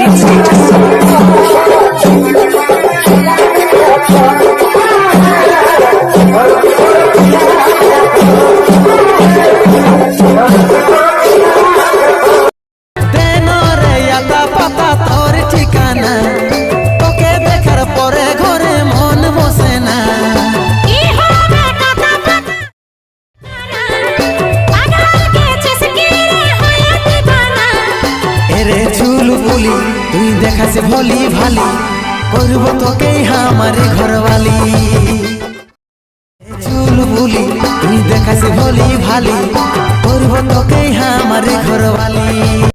street তুই দেখাস volley ভালি করব তোকে আমারে ঘরওয়ালি চুল বুলি তুই দেখাস ভলি ভালি করব তোকে আমারে ঘরওয়ালি।